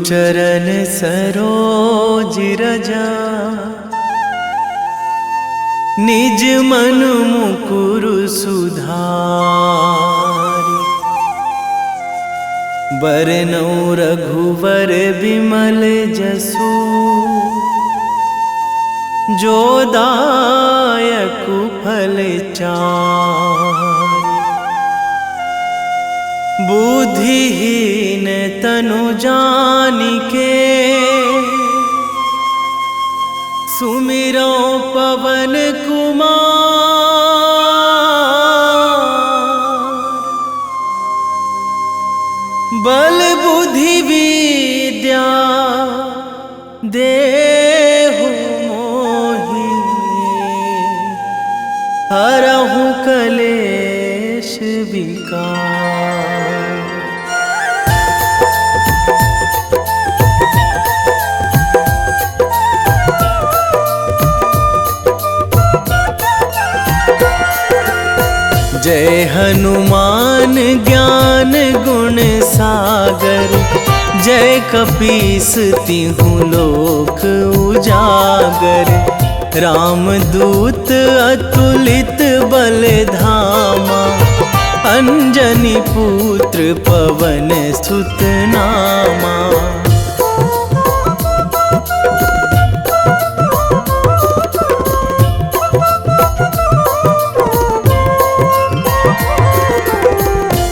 चरण सरोज रजा, निज मन मुकुर सुधारि। बरनौ रघुवर बिमल जसु, जो दायक फल चारि। बुद्धिहीन तनु जानिके, सुमिरो पवन कुमार। बल बुद्धि विद्या देहु मोहि, हरहु कलेश विकार। जय हनुमान ज्ञान गुण सागर, जय कपीस तिहुँ लोक उजागर। रामदूत अतुलित बल धामा, अंजनी पुत्र पवन सुत नामा।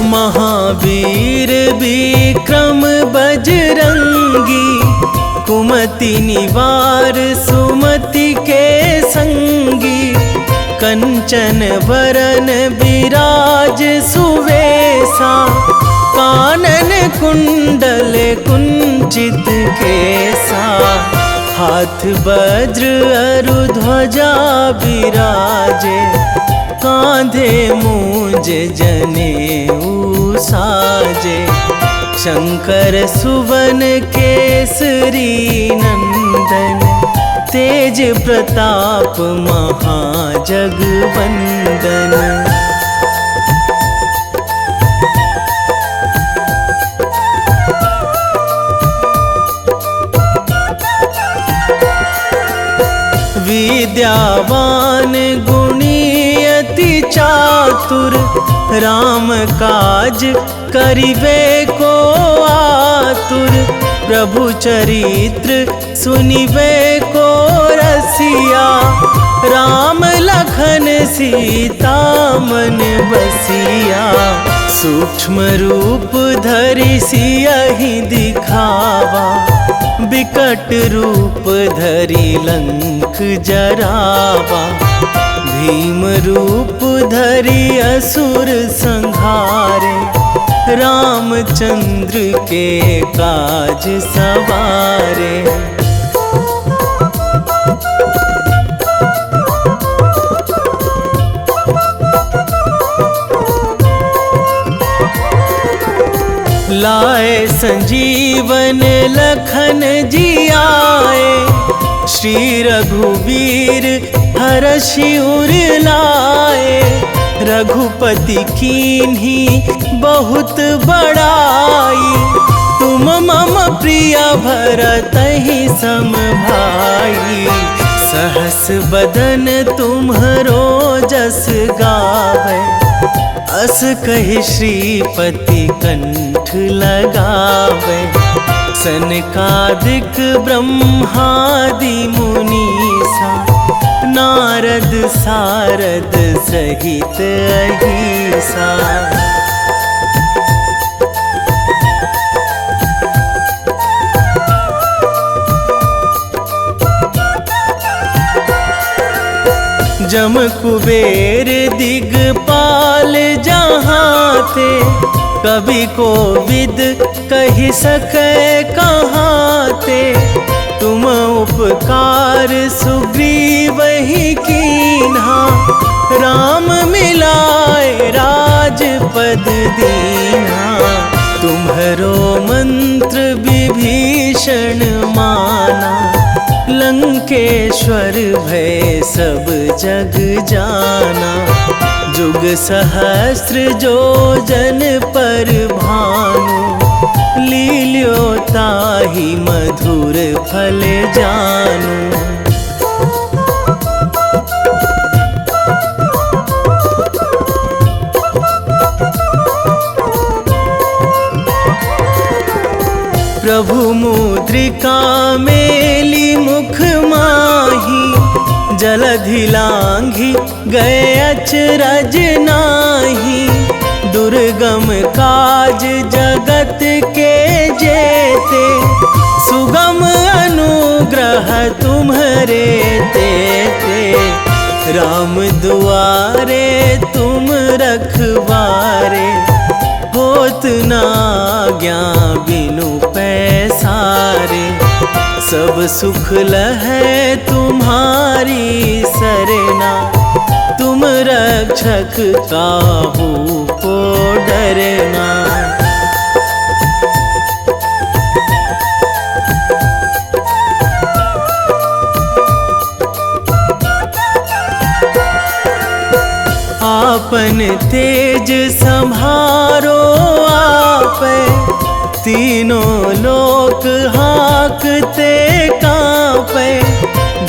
महावीर विक्रम बजरंगी, कुमति निवार सुमति के संगी। कंचन वरन विराज सुवेशा, कानन कुंडल कुंचित केसा। हाथ वज्र अरु ध्वजा बिराजे, कांधे मूंज जनेऊ साजे। शंकर सुवन केसरी नंदन, तेज प्रताप महाजगवंदन। विद्यावान गुणी अति चातुर, राम काज करिबे को आतुर। प्रभु चरित्र सुनिबे को रसिया, राम लखन सीता मन बसिया। सूक्ष्म रूप धरि सियहि दिखावा, बिकट रूप धरि लंक जरावा। भीम रूप धरि असुर संहारे, रामचंद्र के काज सवारे। लाए संजीवन लखन जियाए, श्री रघुवीर हरषि उर लाए। रघुपति कीन्ही बहुत बड़ाई, तुम मम प्रिय भरतहि सम भाई। सहस बदन तुम्हरो जस गावै, अस कहि श्रीपति कंठ लगावै। सनकादिक ब्रह्मादि मुनीसा, नारद सारद सहित अहिसा। जम कुबेर दिगपाल जहाँ थे, कवि कोविद कहि सकै कहाँ ते। तुम उपकार सुग्रीवहि कीन्हा, राम मिलाए राजपद दीन्हा। तुम्हरो मंत्र विभीषण माना, लंकेश्वर भय सब जग जाना। जुग सहस्त्र जो जन पर भानु, लील्यो ताहि मधुर फल जानू। प्रभु मुद्रिका मेली मुख माही, जलधि लांघी गए अचरज नाही। दुर्गम काज जगत के जेते, सुगम अनुग्रह तुम्हरे तेते। राम दुआरे तुम रखवारे, होत ना आज्ञा बिनु पैसारे। सब सुख लहै तुम्हारी सरना, तुम रक्षक काहू को डरना। आपन तेज संभारो आपै, तीनों लोक हाकते कांपै।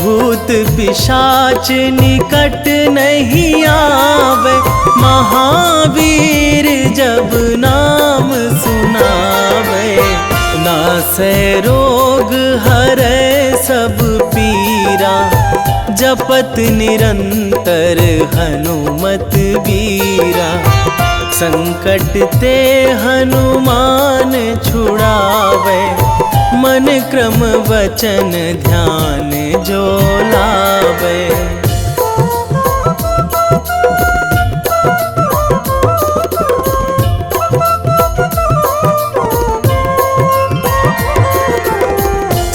भूत पिशाच निकट नहीं आवे, महावीर जब नाम सुनावे। नासै रोग हरै सब पीरा, जपत निरंतर हनुमत बीरा। संकट ते हनुमान छुड़ावे, मन क्रम वचन ध्यान जो लावे।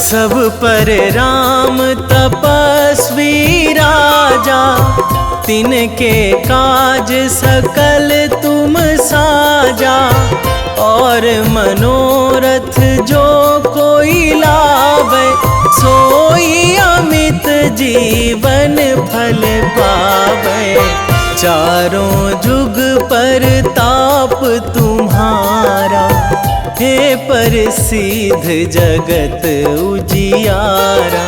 सब पर राम तपस्वी राजा, तिनके काज सकल तुम साजा। और मनोरथ जो कोई लावे, सोई अमित जीवन फल पावे। चारों जुग पर ताप तुम्हारा, हे प्रसिद्ध जगत उजियारा।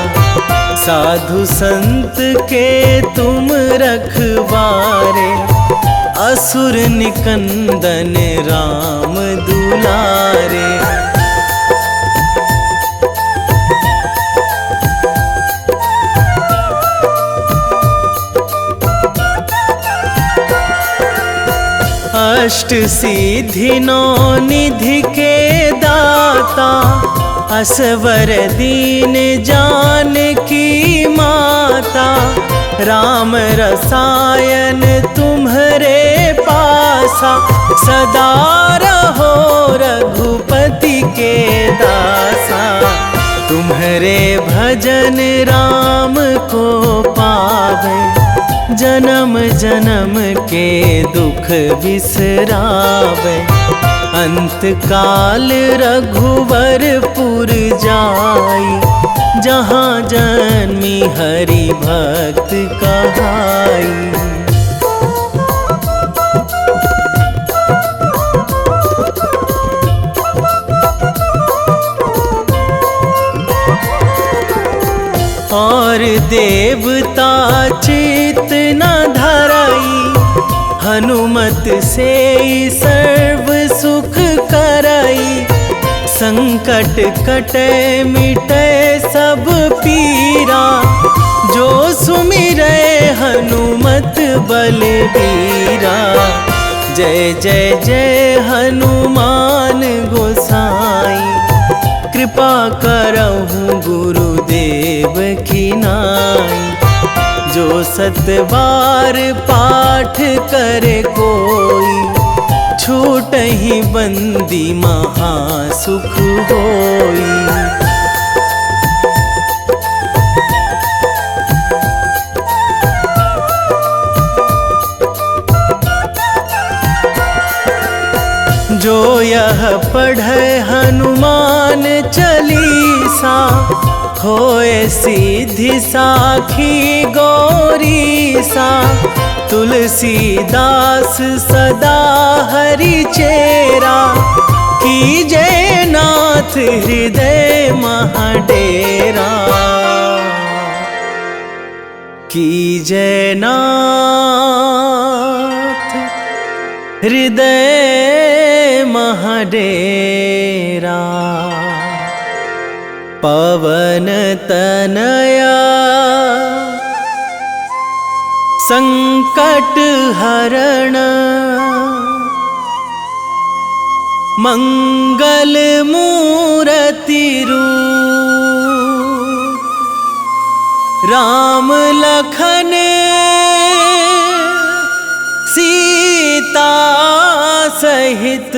साधु संत के तुम रखवारे, असुर निकंदन राम दुलारे। अष्ट सिद्धि नौ निधि के दाता, असवर दीन जानकी माता। राम रसायन तुम्हरे पासा, सदा रहो रघुपति के दासा। तुम्हरे भजन राम को पावे, जन्म जन्म के दुख बिसरावे। अंत काल रघुवरपुर जाई, जहाँ जन्मी हरि भक्त कहाई। और देवता चित न धराई, हनुमत से सर्व सुख कराई। संकट कटे मिटे सब पीरा, जो सुमिरै हनुमत बलबीरा। जय जय जय हनुमान गोसाई, कृपा करहु गुरुदेव की नाई। जो सतबार पाठ करे कोई, छूटहि बंदी महासुख होई। जो यह पढ़े हनुमान चालीसा, होए सिद्धि साखी गौरीसा। तुलसीदास सदा हरि चेरा, कीजे नाथ हृदय महाडेरा, कीजे नाथ हृदय महाडेरा। पवन तनया संकट हरण, मंगल मूर्ति रूप, राम लखन सीता सहित।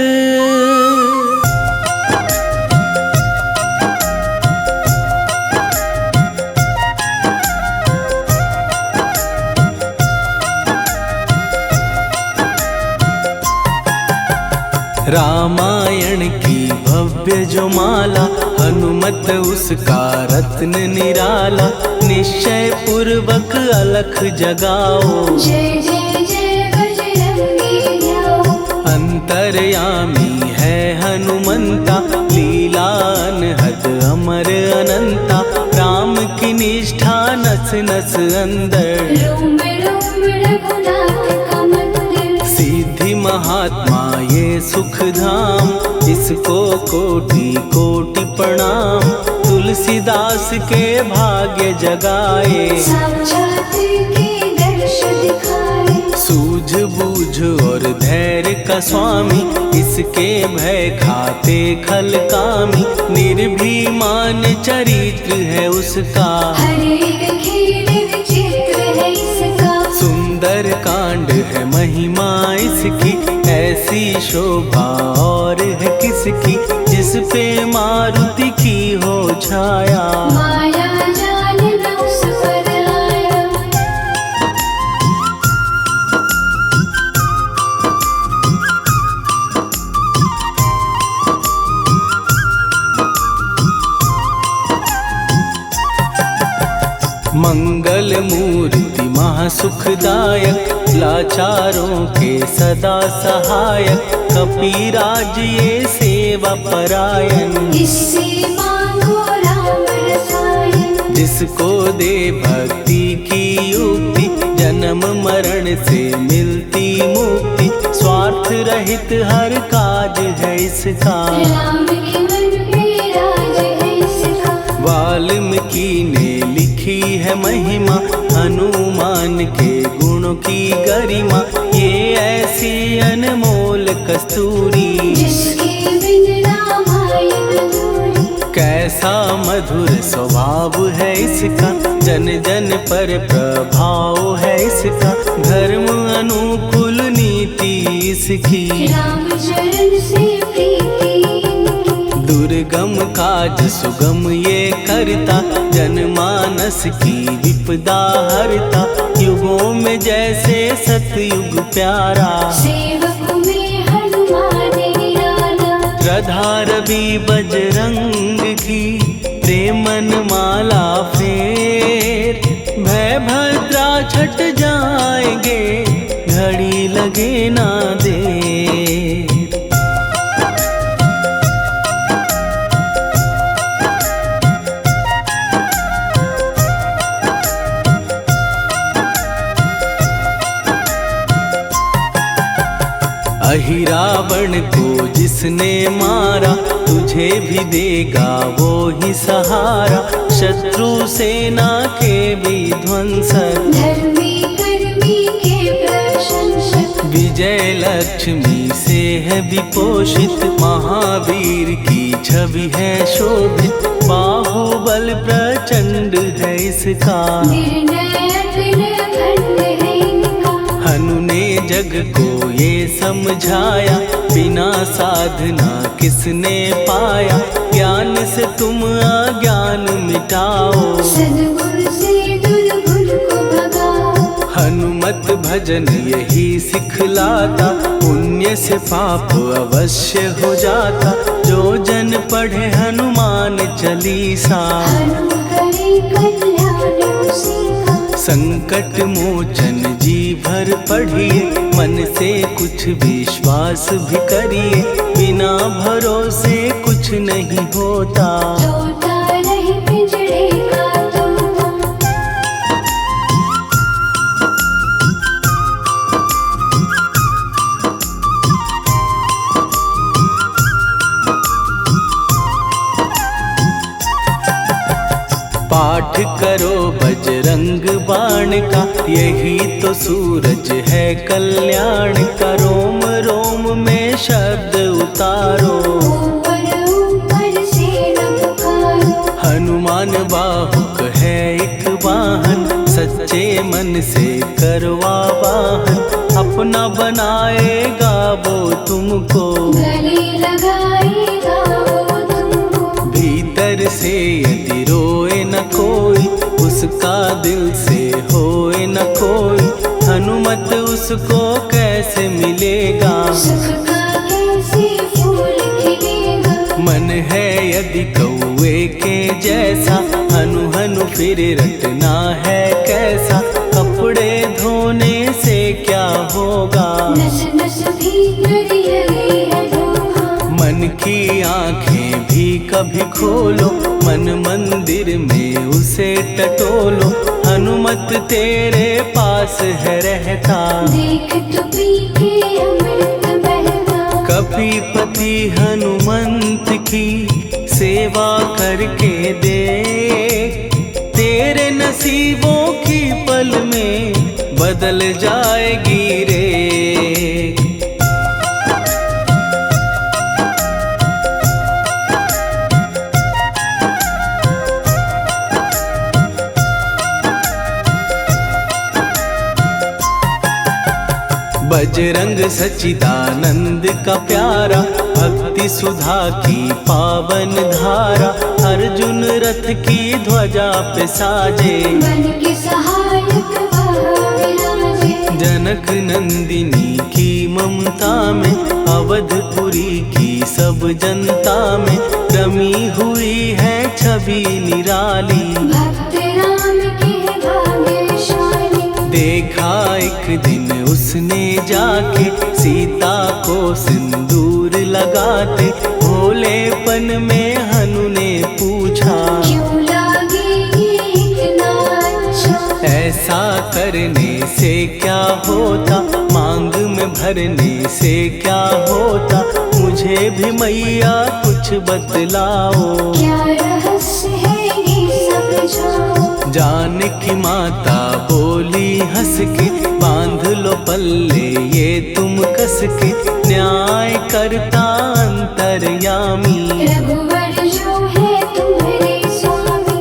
रामायण की भव्य जो माला, हनुमत उसका रत्न निराला। निश्चय पूर्वक अलख जगाओ, जय जय जय बजरंगी ध्याओ। अंतर्यामी है हनुमंता, लीला अनहद अमर अनंता। राम की निष्ठा नस नस अंदर, रोम रोम रघुनाथ का मंदिर। सिद्धि महात्मा ये सुख धाम, इसको कोटि कोटि प्रणाम। तुलसीदास के भाग्य जगाए, साक्षात के दर्श दिखाए। सूझ बूझ और धैर्य का स्वामी, इसके भय खाते खल कामी। निर्भीमान चरित्र है उसका, हर एक खेल विचित्र है इसका। सुंदर कांड है महिमा इसकी, ऐसी शोभा और है किसकी। जिस पे मारुति की हो छाया, माया जाल न उस पर आया। मंगल मूर्ति महासुखदायक, लाचारों के सदा सहायक। कपीराज ये सेवा परायण, इससे मांगो राम रसायन। जिसको दे भक्ति की युक्ति, जन्म मरण से मिलती मुक्ति। स्वार्थ रहित हर काज है इसका, राम के मन पे राज है इसका। वाल्मीकि ने लिखी है महिमा, हनुमान के गुणों की गरिमा। ये ऐसी अनमोल कस्तूरी, जिसके बिन रामायण अधूरी। कैसा मधुर स्वभाव है इसका, जन जन पर प्रभाव है इसका। धर्म अनुकूल नीति इसकी, राम चरण से प्रीति। दुर्गम काज सुगम ये करता, जनमानस की विपदा हरता। युगों में जैसे सतयुग प्यारा, सेवक में हनुमान निराला। श्रद्धा रवि बजरंग की, प्रेमन माला फेर। भय भद्रा छट जाएंगे, घड़ी लगे ना देर। अहिरावण को जिसने मारा, तुझे भी देगा वो ही सहारा। शत्रु सेना के विध्वंसक, धर्मी कर्मी के प्रशंसक। विजय लक्ष्मी से है विपोषित, महावीर की छवि है शोभित। बाहुबल प्रचंड है इसका, निर्णय अखिल खंड है इनका। हनु ने जग को ये समझाया, बिना साधना किसने पाया। ज्ञान से तुम अज्ञान मिटाओ, सद्गुण से दुर्गुण को भगाओ। हनुमत भजन यही सिखलाता, पुण्य से पाप अवश्य हो जाता। जो जन पढ़े हनुमान चालीसा, हनुमान करे कल्याण उसी का। संकट मोचन जीवन भर पढ़िए, मन से कुछ विश्वास भी करिए, बिना भरोसे कुछ नहीं होता। तोता रहे पिंजड़े का तोता। पाठ करो बजरंग बाण का, यही तो सूरज है कल्याण का। रोम रोम में शब्द उतारो, ऊपर ऊपर से न पुकारो। हनुमान बाहुक है एक वाहन, सच्चे मन से करवा वाहन। अपना बनाएगा वो तुमको, गले लगाएगा वो तुमको। भीतर से यदि रोए न कोई, उसका दिल से होए न कोई। हनुमत उसको कैसे मिलेगा, सुख का कैसे फूल खिलेगा। मन है यदि कौवे के जैसा, हनु हनु फिर रटना है कैसा। कपड़े धोने से क्या होगा, नस नस भीतर लगी है धोखा। मन की आंखें भी कभी खोलो, मन मंदिर में उसे टटोलो। हनुमत तेरे पास है रहता, देख तो पी के अमृत बहता। कपीपति हनुमंत की सेवा करके दे, तेरे नसीबों की पल में बदल जाएगी रे। बजरंग सच्चिदानंद का प्यारा, भक्ति सुधा की पावन धारा। अर्जुन रथ की ध्वजा पे साजे, मन के सहायक वहाँ विराजे। जनक नंदिनी की ममता में, अवधपुरी की सब जनता में रमी हुई है छवि निराली। भक्त राम के भाग्यशाली। देखा एक दिन उसने जाके, सीता को सिंदूर लगाते। भोलेपन में हनु ने पूछा, क्यों लागे ये इतना अच्छा। ऐसा करने से क्या होता, मांग में भरने से क्या होता। मुझे भी मैया कुछ बतलाओ, क्या रहस्य है ये सब जाओ। जानकी माता बोली हंस के, बांध लो पल्ले ये तुम कस के। न्याय करता अंतर्यामी, रघुवर जो है तुम्हारे स्वामी।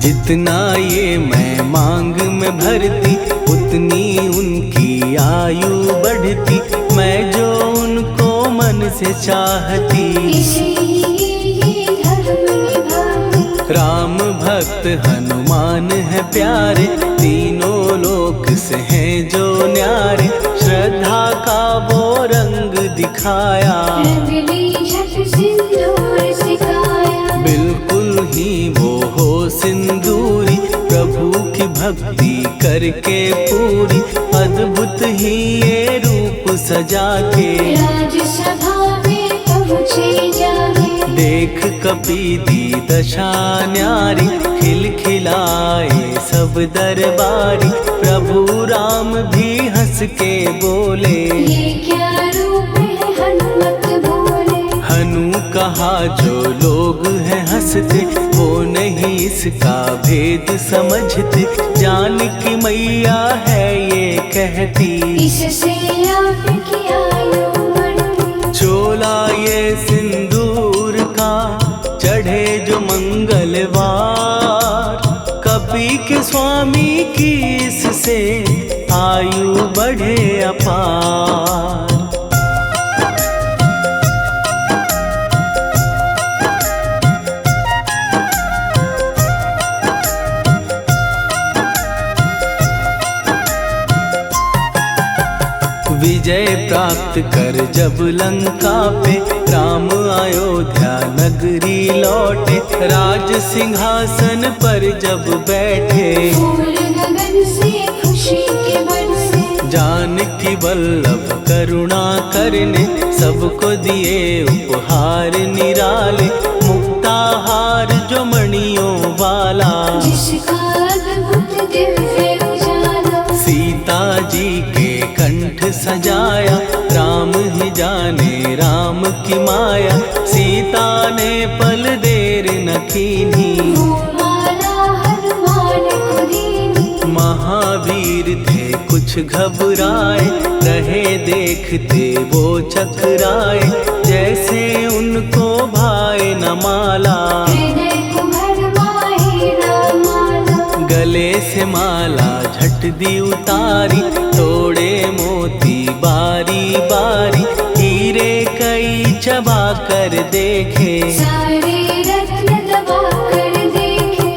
जितना ये मैं मांग में भरती, उतनी उनकी आयु बढ़ती। मैं जो उनको मन से चाहती, इसलिए ये धर्म निभाती। राम भक्त हनुमान है प्यारे, तीनों लोक से हैं जो न्यारे। श्रद्धा का वो रंग दिखाया, रंगली झट सिंदूर सिखाया। बिल्कुल ही वो हो सिंदूरी, प्रभु की भक्ति करके पूरी। अद्भुत ही ये रूप सजा के, राजसभा में पहुँचे जाके। देख कपीदी दशा न्यारी, खिलखिलाए सब दरबारी। प्रभु राम भी हंस के बोले, ये क्या रूप है हनुमत बोले। हनु कहा जो लोग हैं हंसते, वो नहीं इसका भेद समझते। जानकी मैया है ये कहती, इससे आपकी आयु बढ़ती। चोला ये सिंदूर का चढ़े जो मंगलवार, कपी के स्वामी की इससे आयु बढ़े अपार। विजय प्राप्त कर जब लंका पे राम अयोध्या नगरी लौटे, राज सिंहासन पर जब बैठे, फूल गगन से खुशी के बरसे, जानकी वल्लभ करुणा करने सबको दिए उपहार निराले, मुक्ताहार जो मणियों वाला, जिसका अद्भुत दिव्य उजाला, सीता जी के कंठ सजाया, राम ही जाने राम की माया, सीता ने पल देर न कीन्ही, वो माला हनुमान को दीनी। महावीर थे कुछ घबराए, रहे देखते वो चकराए, जैसे उनको भाए न माला, हृदय को भरमाए न माला, गले से माला झट दी उतारी, तोड़े मोती बारी बारी, हीरे कई चबा कर देखे, सारे रत्न दबा कर देखे।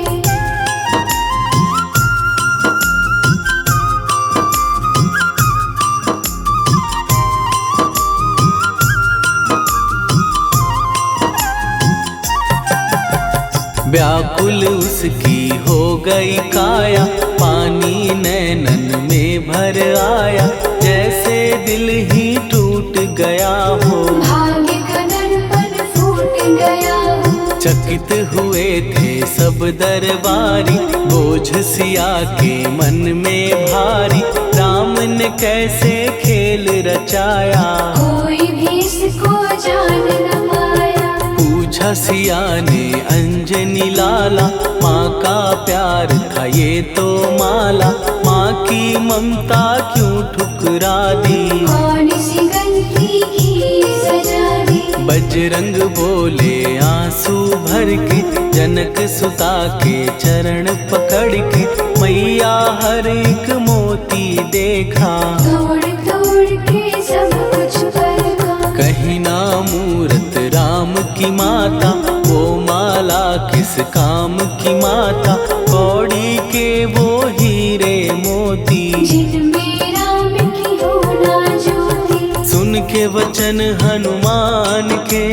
व्याकुल उसकी हो गई काया, पानी नैनन में भर आया, जैसे दिल ही टूट गया हो, भाग्य का दर्पण फूट गया हो, चकित हुए थे सब दरबारी, बोझ सिया के मन में भारी, राम ने कैसे खेल रचाया, कोई भी इसको जान न पाया, पूछा सिया ने अंजनी लाला, माँ का प्यार था ये तो माला, माँ की ममता क्यों ठुकरा दी, कौन सी गलती की सजा दी, बजरंग बोले आंसू भर के, जनक सुता के चरण पकड़ के, मैया हर एक मोती देखा, तोड़ तोड़ के सब कुछ परखा, कहीं ना मूरत राम की माता, वो माला किस काम की माता, कौड़ी के वो हीरे मोती, जिनमें राम की हो ना ज्योति, सुन के वचन हनुमान के,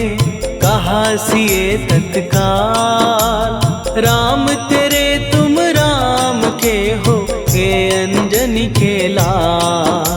कहा सिए तत्काल, राम तेरे तुम राम के हो, हे अंजनी के लाल।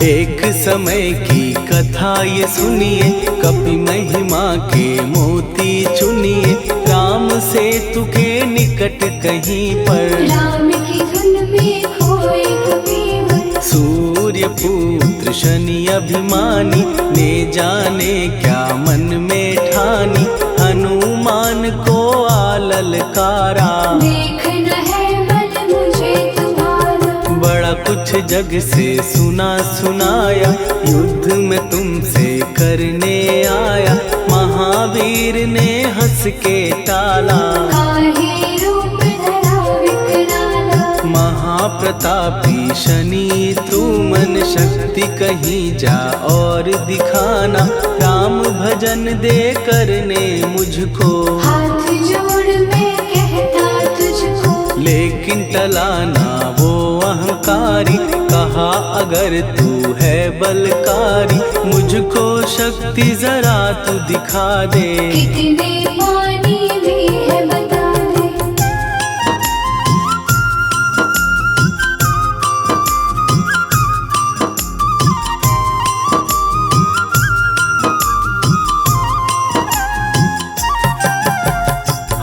एक समय की कथा ये सुनिए, कपि महिमा के मोती चुनिए, राम सेतु के निकट कहीं पर, राम की धुन में खोए कबीर, सूर्य पुत्र शनि अभिमानी, ने जाने क्या मन में ठानी, हनुमान को आललकारा, देखना है बल मुझे तुम्हारा, बड़ा कुछ जग से सुना सुनाया, युद्ध में तुमसे करने आया, महावीर ने हंस के टाला, काहे रूप धरा विकराला, महाप्रतापी शनि तू मन शक्ति कहीं जा और दिखाना, राम भजन दे करने मुझको, हाथ जोड़ मैं कहता तुझको, लेकिन टलाना वो अहंकारी, कहा अगर तू है बलकारी, मुझको शक्ति जरा तू दिखा दे, कितने पानी भी है बता दे,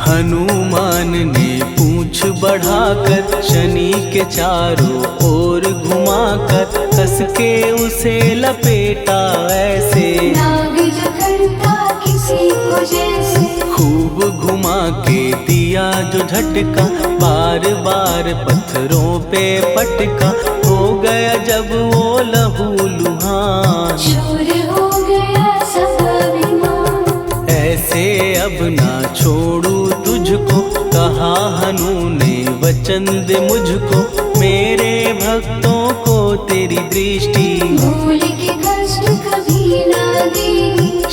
हनुमान ने पूंछ बढ़ाकर, शनि के चारों ओर घुमाकर, कस के उसे लपेटा ऐसे, नाग जो करता किसी को जैसे, खूब घुमा के दिया जो झटका, बार बार पत्थरों पे पटका, हो गया जब वो लहू लुहान, चूर हो गया सब अभिमान, ऐसे अब ना छोड़ू तुझको, कहा हनु ने वचन दे मुझको, मेरे भक्तों को तेरी दृष्टि, भूल के कष्ट कभी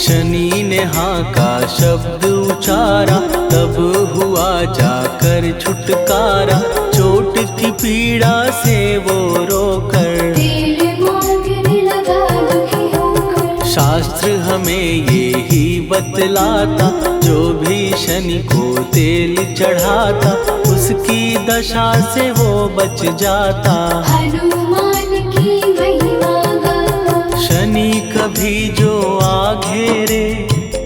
शनि ने हाँ का शब्द उचारा, तब हुआ जाकर छुटकारा। चोट की पीड़ा से वो रोकर तेल मांगने लगा दुखी होकर। शास्त्र हमें ये ही बतलाता, जो भी शनि को तेल चढ़ाता, उसकी दशा से वो बच जाता। हनुमान की महिमा गाता। शनि कभी जो आ घेरे,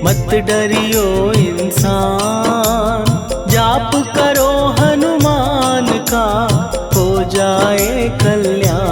मत डरियो इंसान। जाप करो हनुमान का, हो जाए कल्याण।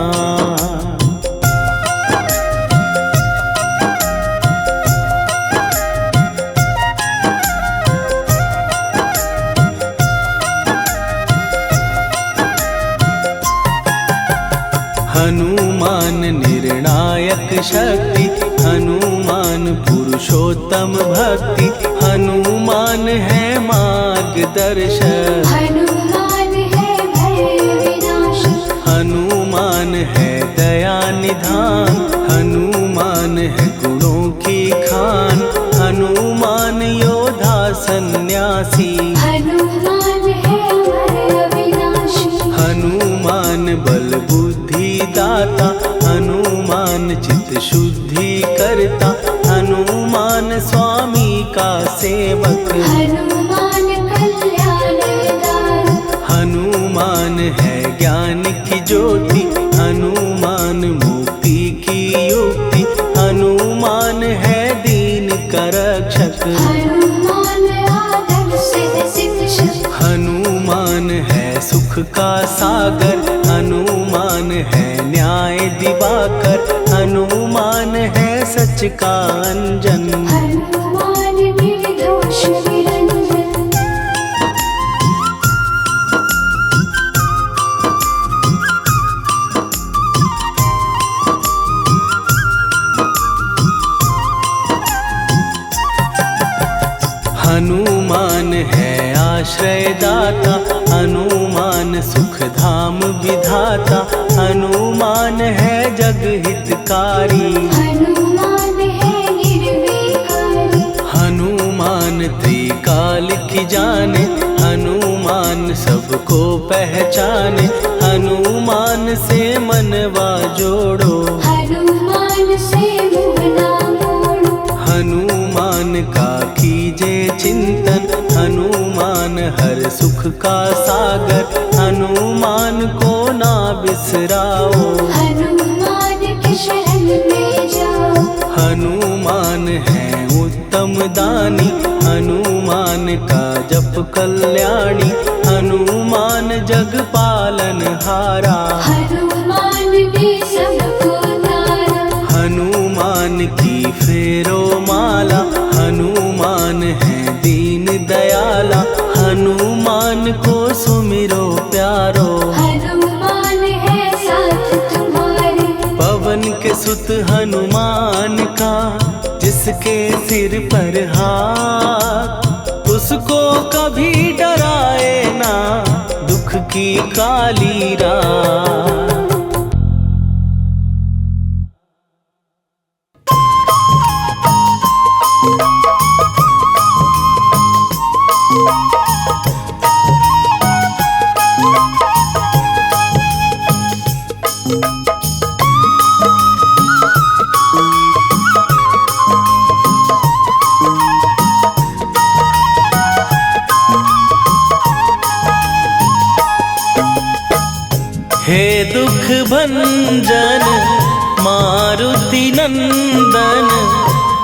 हनुमान निर्णायक शक्ति, हनुमान पुरुषोत्तम भक्ति। हनुमान है मार्गदर्शक, हनुमान है भय विनाशक। हनुमान है दया निधान। हनुमान है गुणों की खान। हनुमान योद्धा सन्यासी। हनुमान है भय विनाशी। हनुमान बल बुद्धि दाता। हनुमान चित्त शुद्धि करता। हनुमान स्वामी का सेवक। हनुमान कल्याणदाता। हनुमान है ज्ञान की ज्योति। हनुमान मुक्ति की युक्ति। हनुमान है दीन का रक्षक। हनुमान आदर से शिक्षक। हनुमान है सुख का सागर। हनुमान है न्याय दिवाकर। हनुमान है सच का अंजन। हनुमान निर्दोष निरंजन। हनुमान है आश्रयदाता। हनुमान सुख धाम विधाता। हनुमान है जग हितकारी। हनुमान है निर्विकारी। हनुमान त्रिकाल की जाने। हनुमान सबको पहचाने। हनुमान से मनवा जोड़ो। हनुमान से मुँह ना मोड़ो। हनुमान का कीजे चिंतन। हनुमान हर सुख का सागर। हनुमान को ना बिसराओ। हनुमान के शरण में जाओ। हनुमान है उत्तम दानी। हनुमान का जप कल्याणी। हनुमान जग पालन हारा। हनुमान ने सबको तारा। हनुमान की फेरो माला। हनुमान है दीन दयाला। हनुमान को सुमिरो प्यारो। हनुमान है साथ तुम्हारे। पवन के सुत हनुमान का, जिसके सिर पर हाथ, उसको कभी डराए ना दुख की काली रात। हे दुख भंजन मारुति नंदन।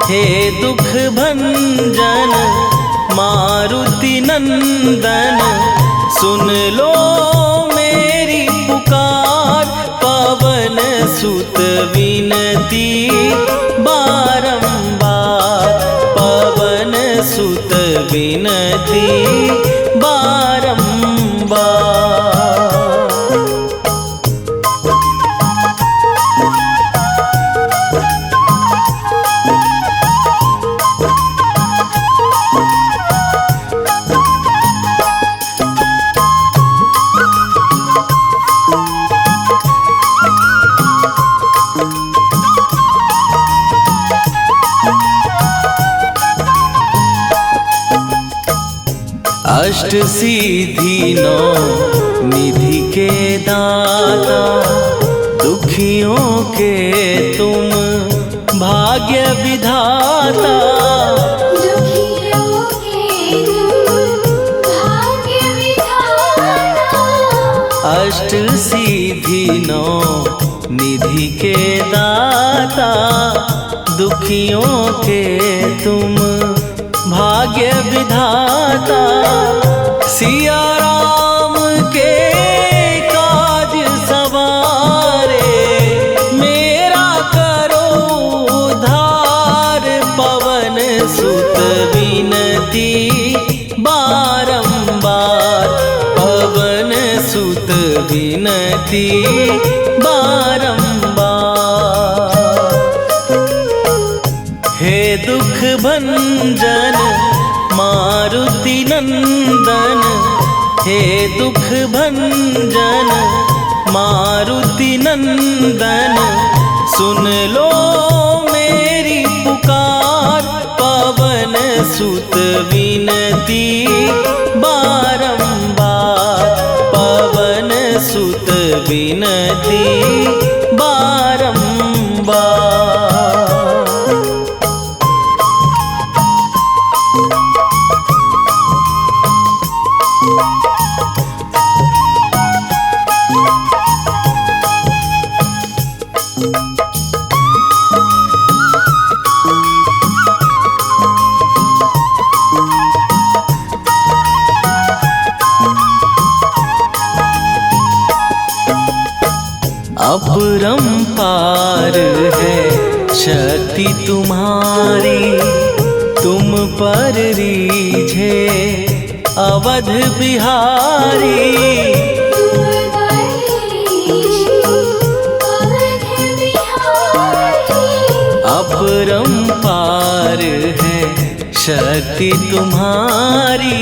हे दुख भंजन मारुति नंदन। सुन लो मेरी पुकार, पवन सुत विनती बारंबार। पवन सुत विनती बारंबार। अष्ट सिद्धि नौ निधि के दाता, दुखियों के तुम भाग्य विधाता। दुखियों के तुम भाग्य विधाता। अष्ट सिद्धि नौ निधि के दाता, दुखियों के तुम भाग्य विधाता। सिया राम के काज सवारे, मेरा करो उद्धार। पवन सुत विनती बारंबार, पवन सुत विनती बारंबार। हे दुख भंजन मारुति नंदन, हे दुख भंजन मारुति नंदन, सुन लो मेरी पुकार। पवन सुत विनती बारंबार, पवन सुत विनती बारंबार। अपरंपार है शक्ति तुम्हारी, तुम पर रीझे अवध बिहारी। तुम बरीशी अवध बिहारी। अपरंपार है शक्ति तुम्हारी,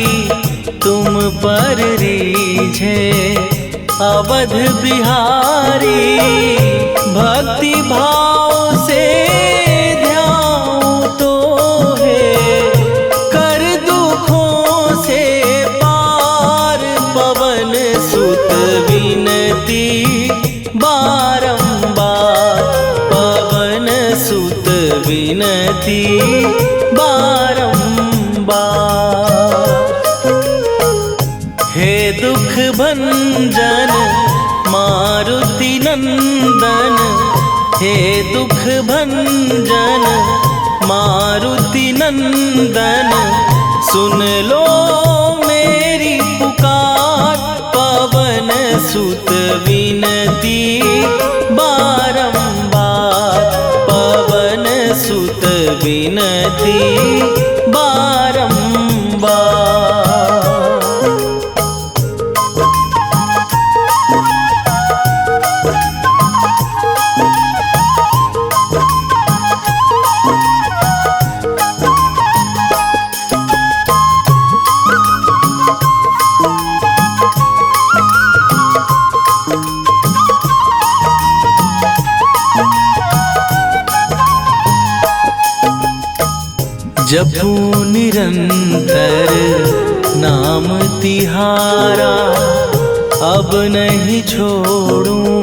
तुम पर रीझे अवध बिहारी। भक्ति भाव से ध्यान तो है, कर दुखों से पार। पवन सुत विनती बारंबार, पवन सुत विनती बारंबार। हे दुख भंजन मारुति नंदन, हे दुख भंजन मारुति नंदन, सुन लो मेरी पुकार। पवन सुत विनती बारंबार, पवन सुत विनती बारंबार। जपू निरंतर नाम तिहारा, अब नहीं छोड़ूं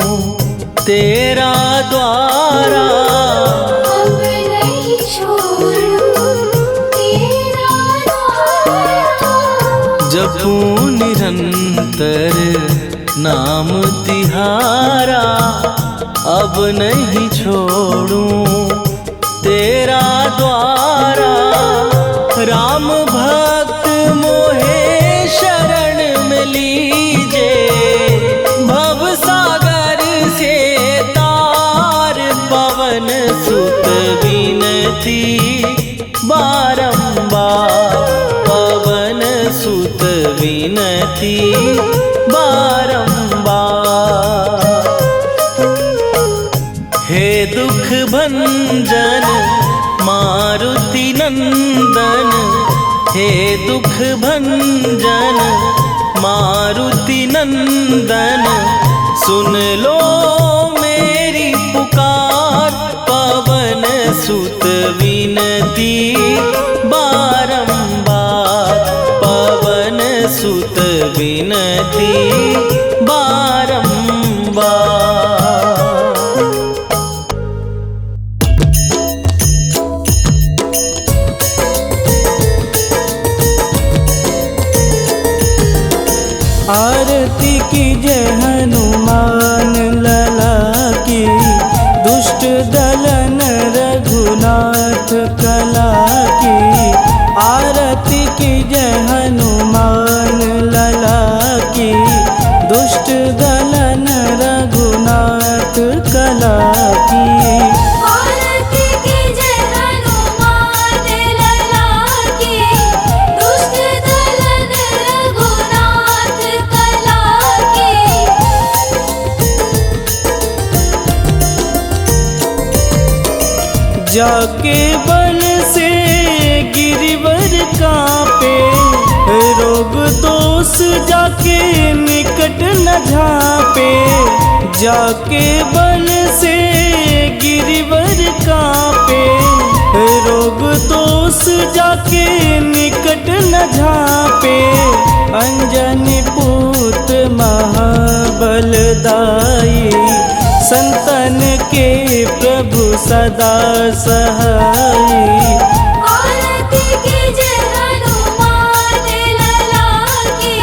तेरा द्वारा। अब नहीं छोड़ूं तेरा द्वारा। जपू निरंतर नाम तिहारा, अब नहीं छोड़ूं तेरा द्वारा। राम भक्त मोहे शरण में लीजे, भव सागर से तार। पवन सुत विनती बारंबार, पवन सुत विनती बारंबार। हे दुख भंजन मारुति नंदन, हे दुख भंजन मारुति नंदन, सुन लो मेरी पुकार। पवन सुत विनती बारंबार, पवन सुत विनती बारंबार। आरती कीजय हनुमान लला की, दुष्ट दलन रघुनाथ कला की। आरती कीजय हनुमान लला की, दुष्ट दलन रघुनाथ कला की। आरती कीजय हनुमान लला की, दुष्ट दलन रघुनाथ कला की। जाके बल से गिरिवर कांपे, रोग दोष जाके निकट न झांपे। जाके बल से गिरिवर कांपे, रोग दोष जाके निकट न झांपे। अंजनी पूत महाबलदाई, संतन के प्रभु सदा सहाई। आरती कीजय हनुमान लला की,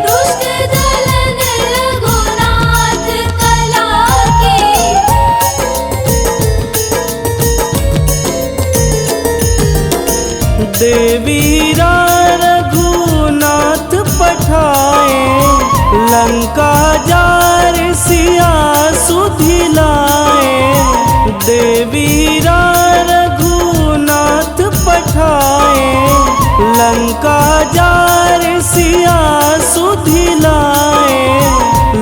दुष्ट दलन रघुनाथ कला की। देवीरा रघुनाथ पठाए, लंका जार सिया सुधिलाए। देवीरा रघुनाथ पठाए, लंका जार सिया सुधिलाए।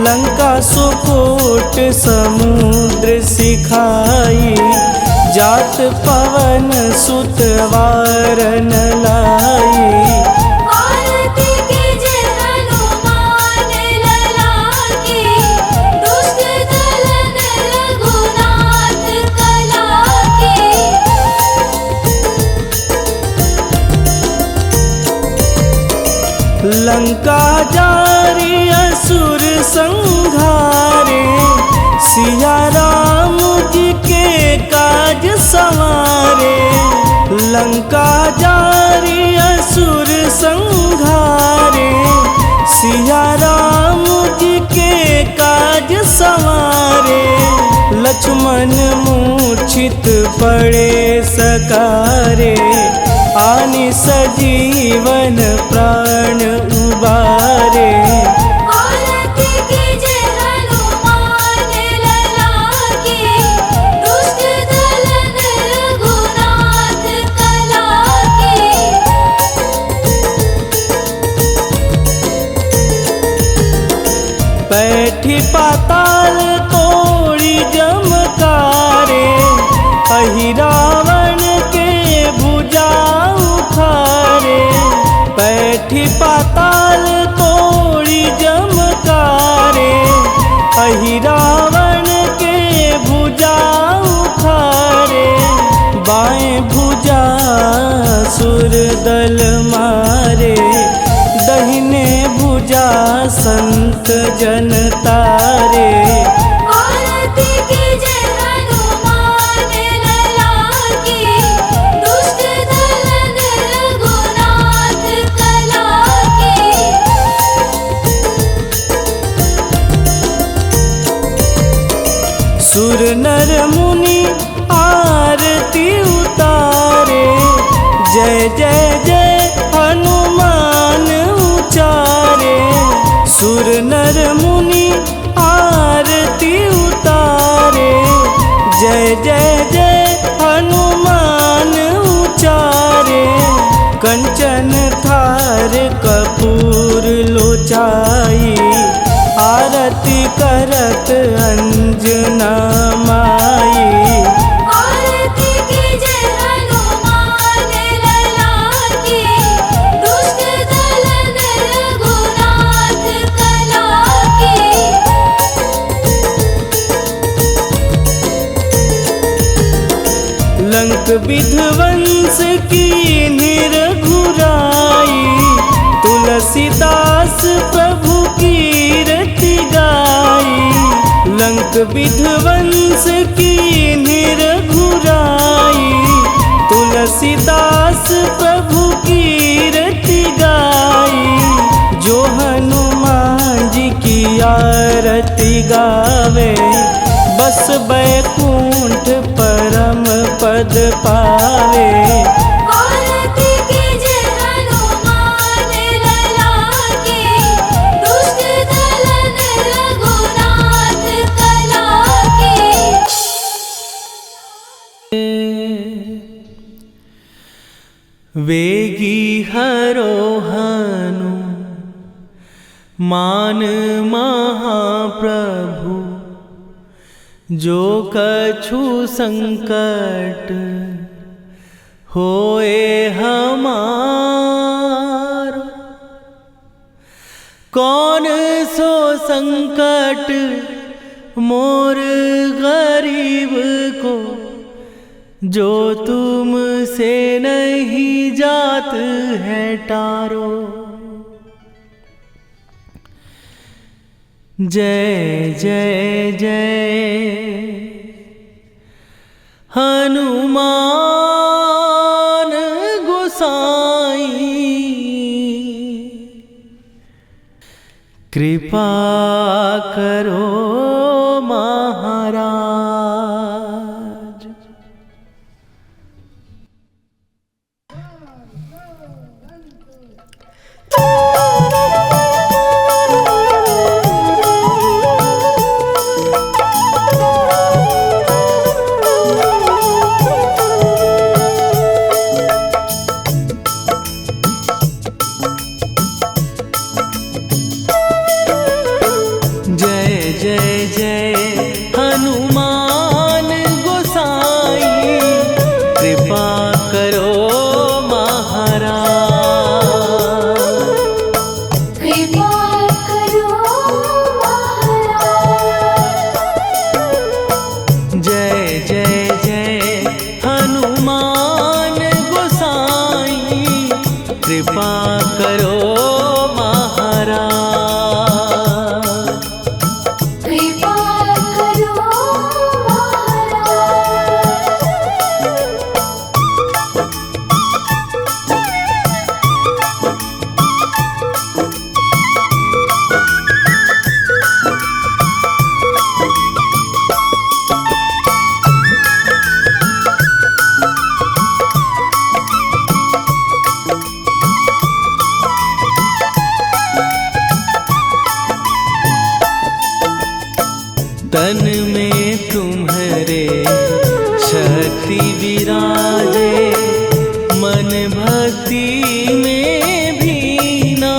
लंका सुकोट समुद्र सिखाई, जात पवन सुत वारन लाई। आरती कीजय हनुमान लला की, दुष्ट दलन रघुनाथ कला की। लंका जारी असुर संघारे, सिया राम जी के काज संवारे। लंका जारी असुर संघारे, सिया राम जी के काज संवारे। लक्ष्मण मूर्छित पड़े सकारे, आनि सजीवन प्राण उबारे। आरती कीजय हनुमान लला की, दुष्ट दलन रघुनाथ कला की। बैठी पाताल तोड़ी जमकारे, अहिरावण के भुजा उखारे। बैठी पाताल तोड़ी जमकारे, अहिरावण के भुजा उखारे। बाएं भुजा सुर दल मारे, दहिने भुजा संत जन तारे। आरती कीजय हनुमान लला की, दुष्ट दलन रघुनाथ कला की। सुर नर मुनि आरती उतारे, जय जय जय हनुमान उचारे। सुर नर मुनि आरती उतारे, जय जय जय हनुमान उचारे। कंचन थार कपूर लोचाई, आरती करत अंजना माई। आरती कीजय हनुमान लला की, दुष्ट दलन रघुनाथ कला की। लंक विध्वंस की निरघुराई, तुलसी तुलसीदास प्रभु कीरति गाई, लंक विध्वंस की रघुराई। तुलसीदास प्रभु कीरति गाई, जो हनुमान जी की आरती गावे, बस बैकुंठ परम पद पावे। आरती कीजे हनुमान लला की, दुष्ट दलन रघुनाथ कला की। वेगी हरोहनु मान महाप्रभु, जो कछु संकट होए हमारो। कौन सो संकट मोर गरीब को, जो तुमसे नहीं जात है टारो। जय जय जय हनुमान गोसाई, कृपा करो महाराज। कृपा करो महाराज। कृपा करो तन में तुम्हारे शक्ति विराजे, मन भक्ति में भीना।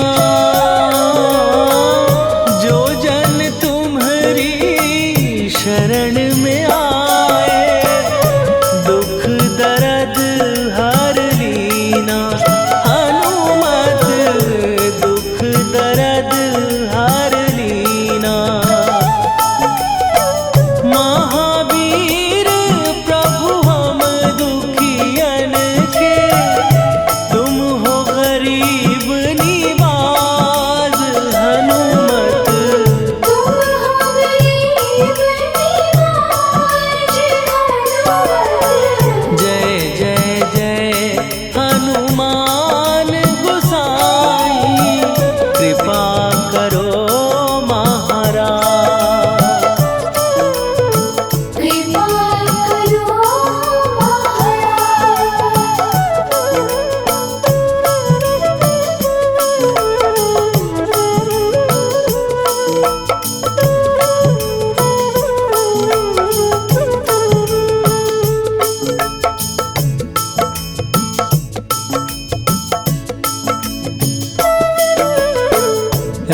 जो जन तुम्हारी शरण में आए, दुख दर्द हर लीना। हनुमत दुख दर्द हर लीना। महावीर प्रभु हम दुखियन के, तुम हो गरीब निवाज। हनुमत तुम हो गरीब निवाज। जय जय जय हनुमान गोसाई, कृपा करो महाराज। कृपा करो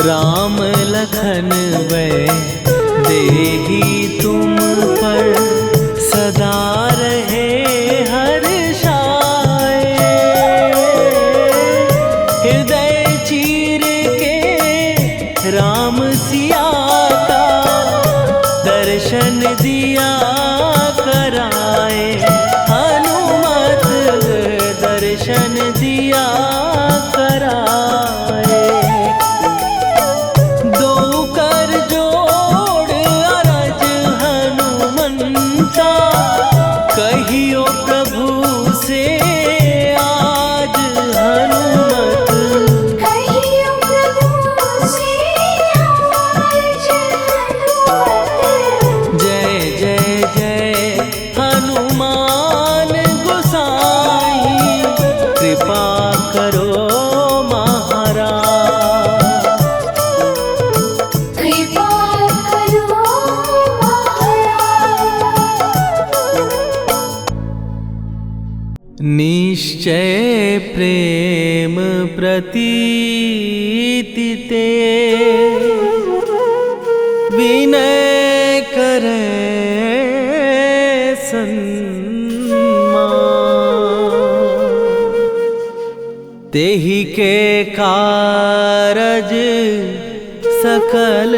राम लखन वै देही तुम पर, सदा रहे हर्षाए। हृदय चीर के राम सिया का, दर्शन दिया कराए। हनुमत दर्शन दिया कराए। निश्चय प्रेम प्रतीति ते विनय करे सन्मान। तेहि के कारज सकल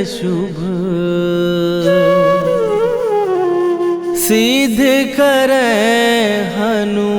शुभ सिद्ध करे हनुमान।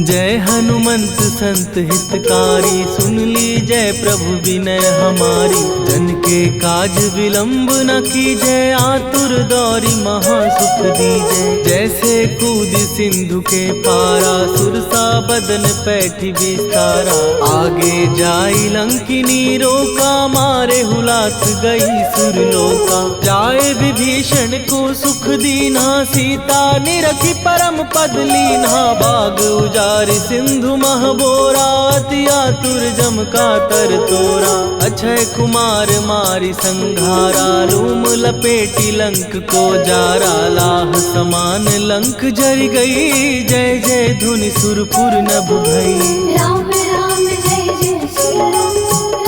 जय हनुमंत संत हितकारी, सुन ली जय प्रभु विनय हमारी। जन के काज विलंब न कीजय, आतुर दौरी महासुख दीजय। जैसे कूद सिंधु के पारा, सुरसा बदन पैठी विस्तारा। आगे जाई लंकिनी रोका, मारे हुलास गई सुरलोका। जाए विभीषण को सुख दीना, सीता निरखी परम पद लीना। बाग उजारि सिंधु महबोरा, अति आतुर जम का तर तोरा। अक्षय कुमार मारि संघारा, लूम लपेटी लंक को जारा। लाह समान लंक जर गई, जय जय धुनि सुरपुर नभ भई। राम राम जय जय सिया राम,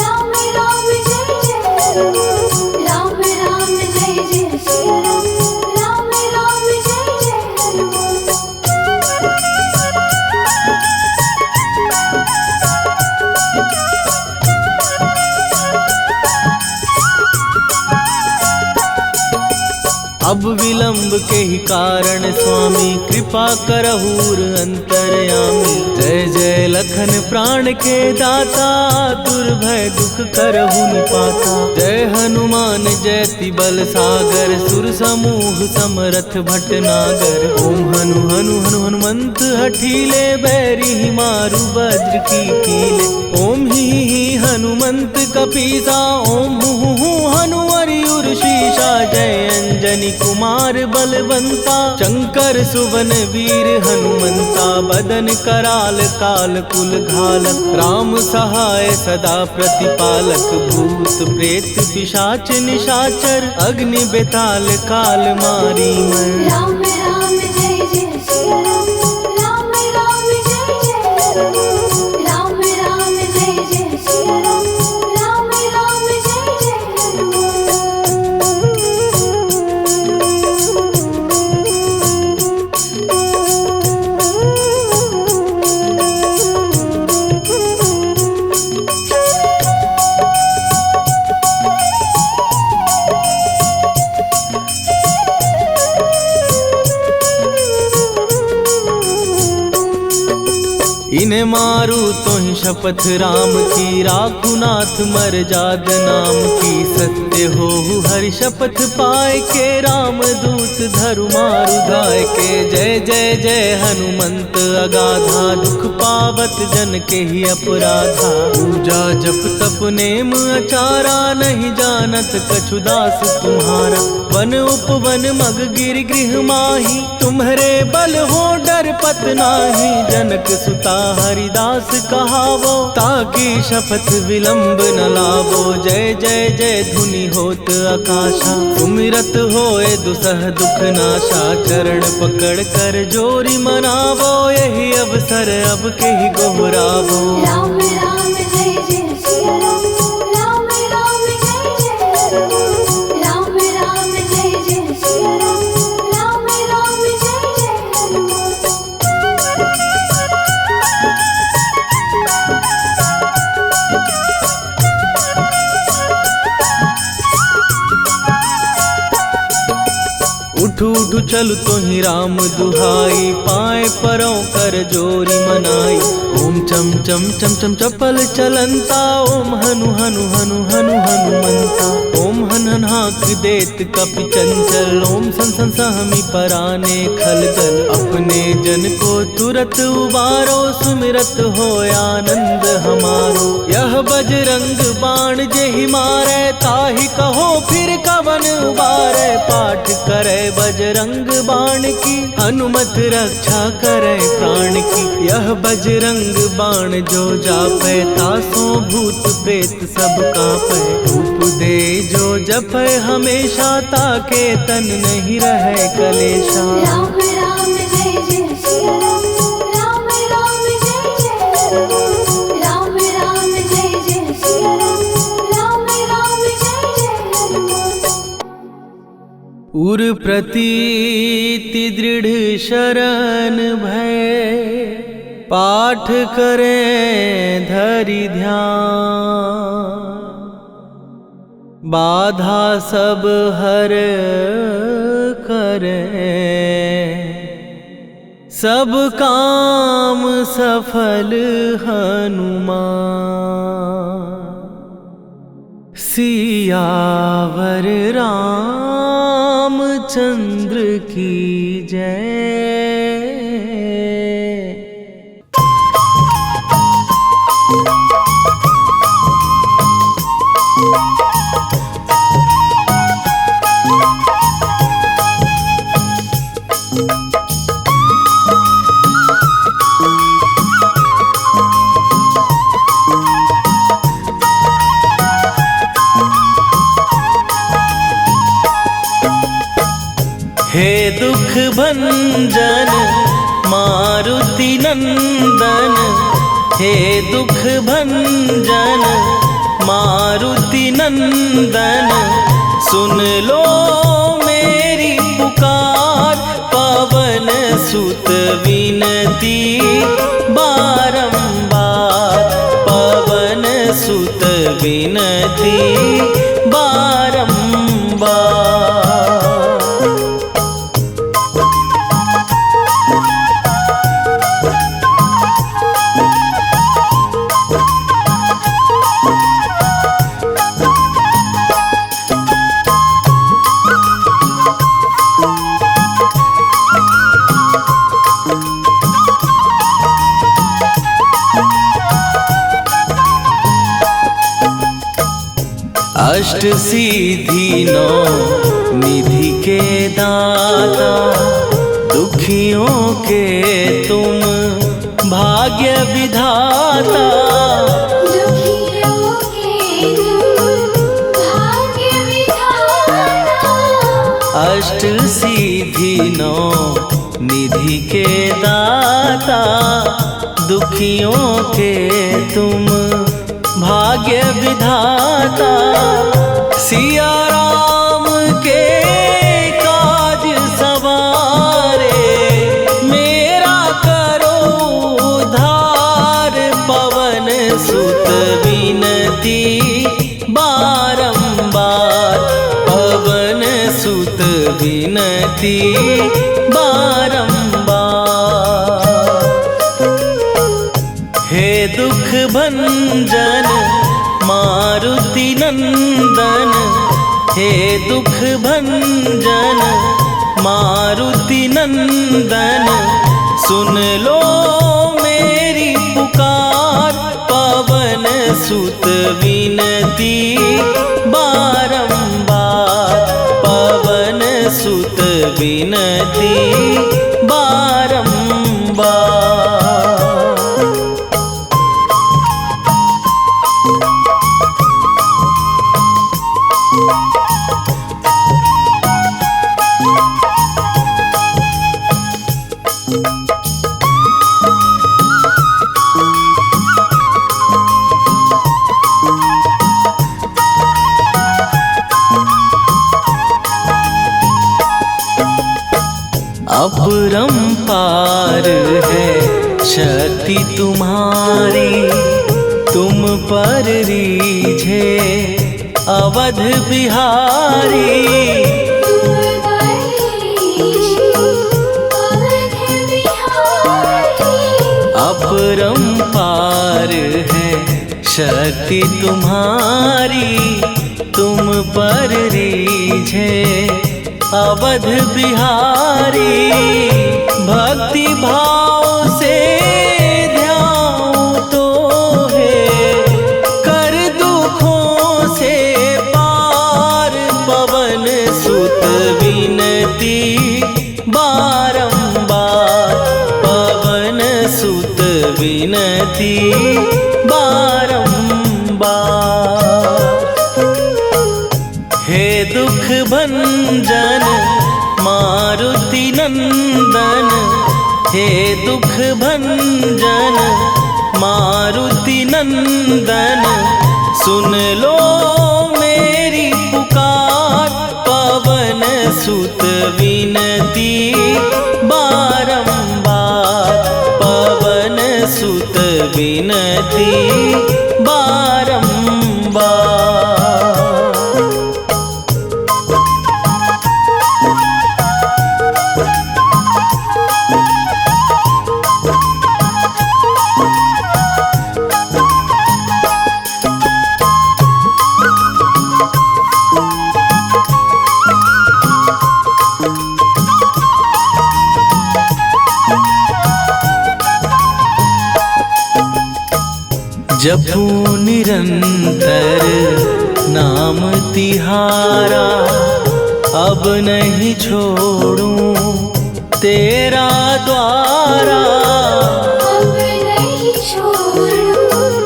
राम राम जय जय हनुमान। राम राम जय जय सिया राम, राम राम जय जय हनुमान। अब विलंब के ही कारण स्वामी, कृपा करहूर अंतरयामी। जय जय लखन प्राण के दाता, दुर्भय दुख करहु निपाता। जय हनुमान जयति बल सागर, सुर समूह समरथ भटनागर। ओम हनु हनु हनु हनुमंत हठीले, बैरी मारु वज्र की कीले। ओम ही हनुमंत कपीसा, ओम हु हनुमरि उर्शीषा। जय अंजनी कुमार बलवंता, शंकर सुवन वीर हनुमंता। बदन कराल काल कुल घालक, राम सहाय सदा प्रतिपालक। भूत प्रेत पिशाच निशाचर, अग्नि बेताल काल मारी मर। राम राम जय जय सिया राम, राम राम जय जय हनुमान। राम राम जय जय सिया राम, राम राम जय जय हनुमान। इन्हें मारू तो ही शपथ राम की, राखू नाथ मर जाग नाम की। सत्य हो हरि शपथ पाए के, राम दूत धरु मारु धाय के। जय जय जय हनुमंत अगाधा, दुख पावत जन के ही अपराधा। पूजा जप तप नेम अचारा, नहीं जानत कछु दास तुम्हारा। वन उपवन मग गिर गृह माही, तुम्हरे बल हो डर पत नाही। जनक सुता हरिदास कहावो, ताकि शपथ विलंब न लावो। जय जय जय धुनि होत आकाशा, सुमिरत होए दुसह दुख नाशा। चरण पकड़ कर जोरी मनावो, यही अवसर अब के ही गोहरावो। राम राम जय जय सिया राम, राम राम जय जय हनुमान। राम राम जय जय सिया राम, राम राम जय जय हनुमान। उठ उठ चल तोहि राम दुहाई, पाए परों कर जोरी मनाई। ओम चम चम चम चम चपल चलंता, ओम हनु हनु हनु हनु हनुमंता। ओम हन हन हाक देत कपि चंचल, ओम सन सन सहमी पराने खलदल। अपने जन को तुरत उबारो, सुमिरत हो आनंद हमारो। यह बजरंग बाण जेहि मारे, ताहि कहो फिर कवन उबारे। पाठ करे बजरंग बाण की, हनुमत रक्षा करे प्राण की। यह बजरंग बाण जो जापै, तासो भूत प्रेत सब कांपै। धूप दे जो जपै हमेशा, ताके तन नहीं रहे कलेशा। राम राम जय जय सिया राम, राम राम जय जय हनुमान। राम राम जय जय सिया राम, राम राम जय जय हनुमान। उर प्रतीति दृढ़ शरण भय, पाठ करें धरि ध्यान। बाधा सब हर करें, सब काम सफल हनुमान। सियावर रामचंद्र की जय। हे दुख भंजन मारुति नंदन, हे दुख भंजन मारुति नंदन। सुन लो मेरी पुकार, पवन सुत विनती बारंबार। पवन सुत विनती बारंबार। अष्ट सिद्धि नौ निधि के दाता, दुखियों के तुम भाग्य विधाता। दुखियों के तुम भाग्य विधाता। अष्ट सिद्धि नौ निधि के दाता, दुखियों के तुम भाग्य विधाता। सिया राम के काज सवारे, मेरा करो उद्धार। पवन सुत विनती बारंबार, पवन सुत विनती बारंबार। हे दुख भंजन मारुति नंदन, हे दुख भंजन मारुति नंदन। सुन लो मेरी पुकार, पवन सुत विनती बारंबार। पवन सुत विनती बारंबार। अपरंपार है शक्ति तुम्हारी, तुम पर रीझे अवध बिहारी। तुम पर रीझे शक्ति तुम्हारी तुम पर रीझे अवध बिहारी। भक्ति भाव से ध्याऊं तो है कर दुखों से पार। पवन सुत विनती बारंबार, पवन सुत विनती बारंबार। हे दुख भंजन मारुति नंदन, हे दुख भंजन मारुति नंदन, सुन लो मेरी पुकार। पवन सुत विनती बारंबार, पवन सुत विनती बारंबार। जपू निरंतर नाम तिहारा, अब नहीं छोड़ूं तेरा द्वारा। अब नहीं छोड़ूं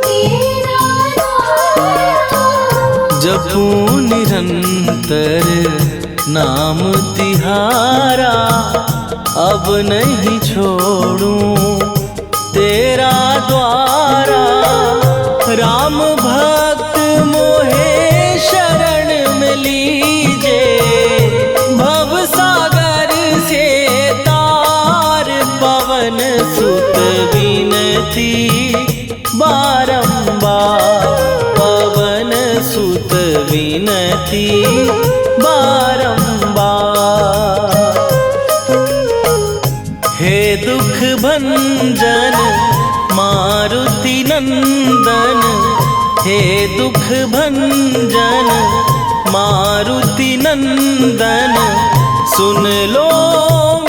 तेरा द्वारा। जपू निरंतर नाम तिहारा, अब नहीं छोड़ूं तेरा द्वारा। राम भक्त मोहे शरण में लीजे, भव सागर से तार। पवन सुत विनती बारंबार, पवन सुत विनती बारंबार। हे दुख भंजन मारुति नंदन, हे दुख भंजन मारुति नंदन, सुन लो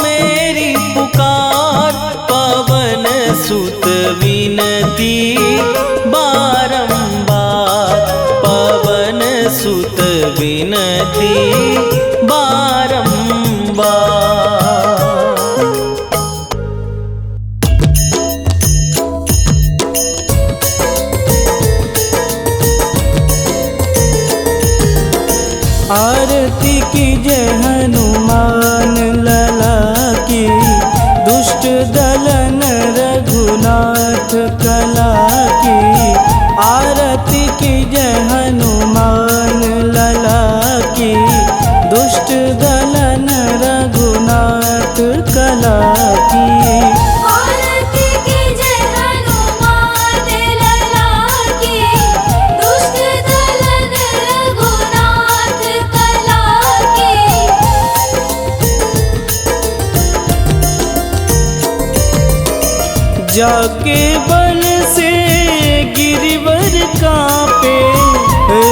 मेरी पुकार। पवन सुत विनती बारंबार, पवन सुत विनती बारंबार। आरती कीजय हनुमान लला की, दुष्ट दलन रघुनाथ कला की। आरती कीजय हनुमान लला की, दुष्ट दलन रघुनाथ कला की। आरती कीजय हनुमान लला की, दुष्ट दलन रघुनाथ कला की। जाके बल से गिरिवर कांपे,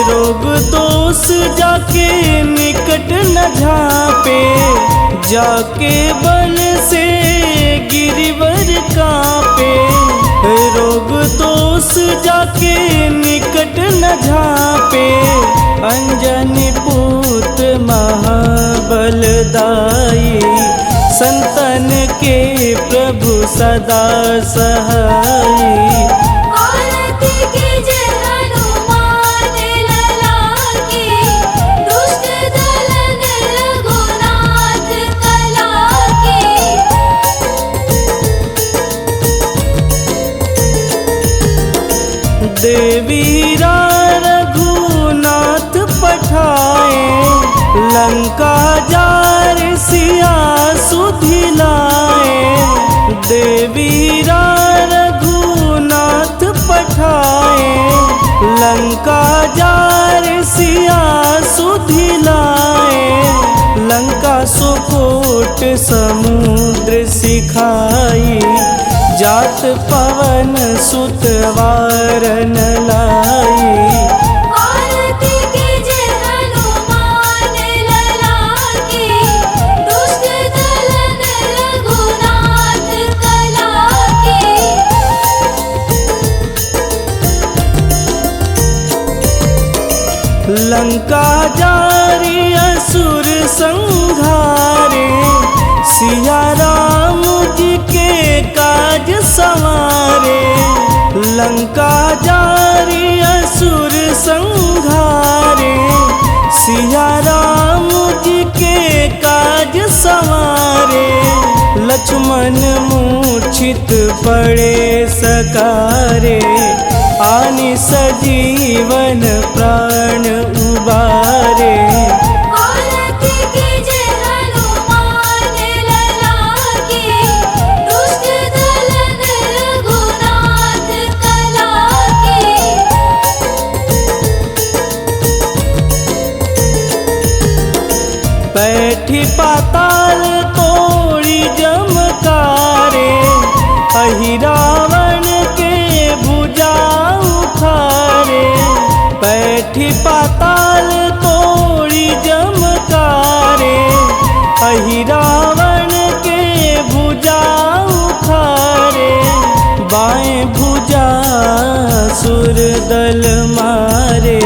रोग दोष जाके निकट न झांपे। जाके बल से गिरिवर कांपे, रोग दोष जाके निकट न झांपे। अंजनी पूत महाबलदाई, संतन के प्रभु सदा सहाई। आरती कीजय हनुमान लला की, दुष्ट दलन रघुनाथ कला की। देवीरा रघुनाथ पठाए, लंका जार सिया सुधिलाए। देवीरा रघुनाथ पठाए, लंका जार सिया सुधिलाए। लंका सुकोट समुद्र सिखाई, जात पवन सुत वारन लाई। आरती कीजे हनुमान लला की, दुष्ट दलन रघुनाथ कला की। लंका जारी असुर संहारे, सिया राम जी के काज संवारे। लंका जारी असुर संहारे, सिया राम जी के काज संवारे। लक्ष्मण मूर्छित पड़े सकारे, आनि सजीवन प्राण उबारे। आरती कीजे हनुमान लला की, दुष्ट दलन रघुनाथ कला की। बैठी पाताल तोड़ी जमकारे, अहि रावण के भुजा उखारे। बैठी पाताल तोड़ी जमकारे, अहि रावण के भुजा उखारे। बाएं भुजा सुर दल मारे,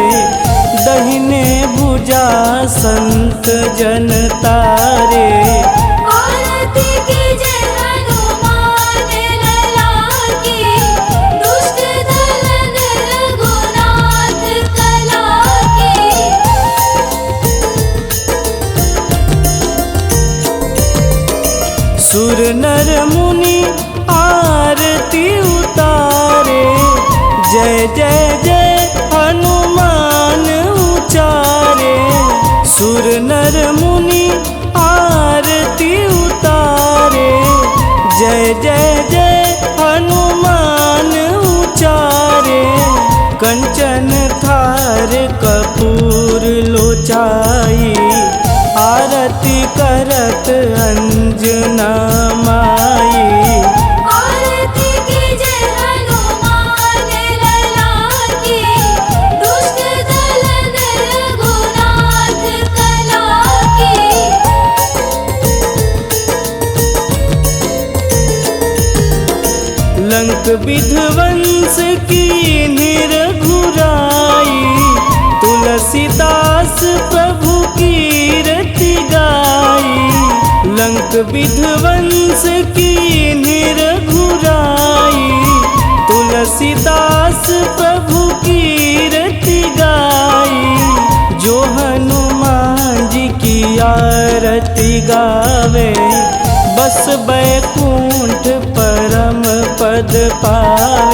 दहिने भुजा संत जन तारे। आरती कीजे हनुमान लला की, दुष्ट दलन रघुनाथ कला की। सुर नर मुनि आरती उतारे, जय जय जय हनुमान उचारे। सुर नर मुनि आरती उतारे, जय जय जय हनुमान उचारे। कंचन थार कपूर लोचाई, आरती करत अंजना माई। आरती कीजे हनुमान लला की, दुष्ट दलन रघुनाथ कला की। लंक विध्वंस की निरघुराई, तुलसीदास प्रभु कीरति गाई। लंक विध्वंस की निरघुराई, तुलसीदास प्रभु कीरति गाई। जो हनुमान जी की आरती गावे, बस बैकुंठ परम पद पावे।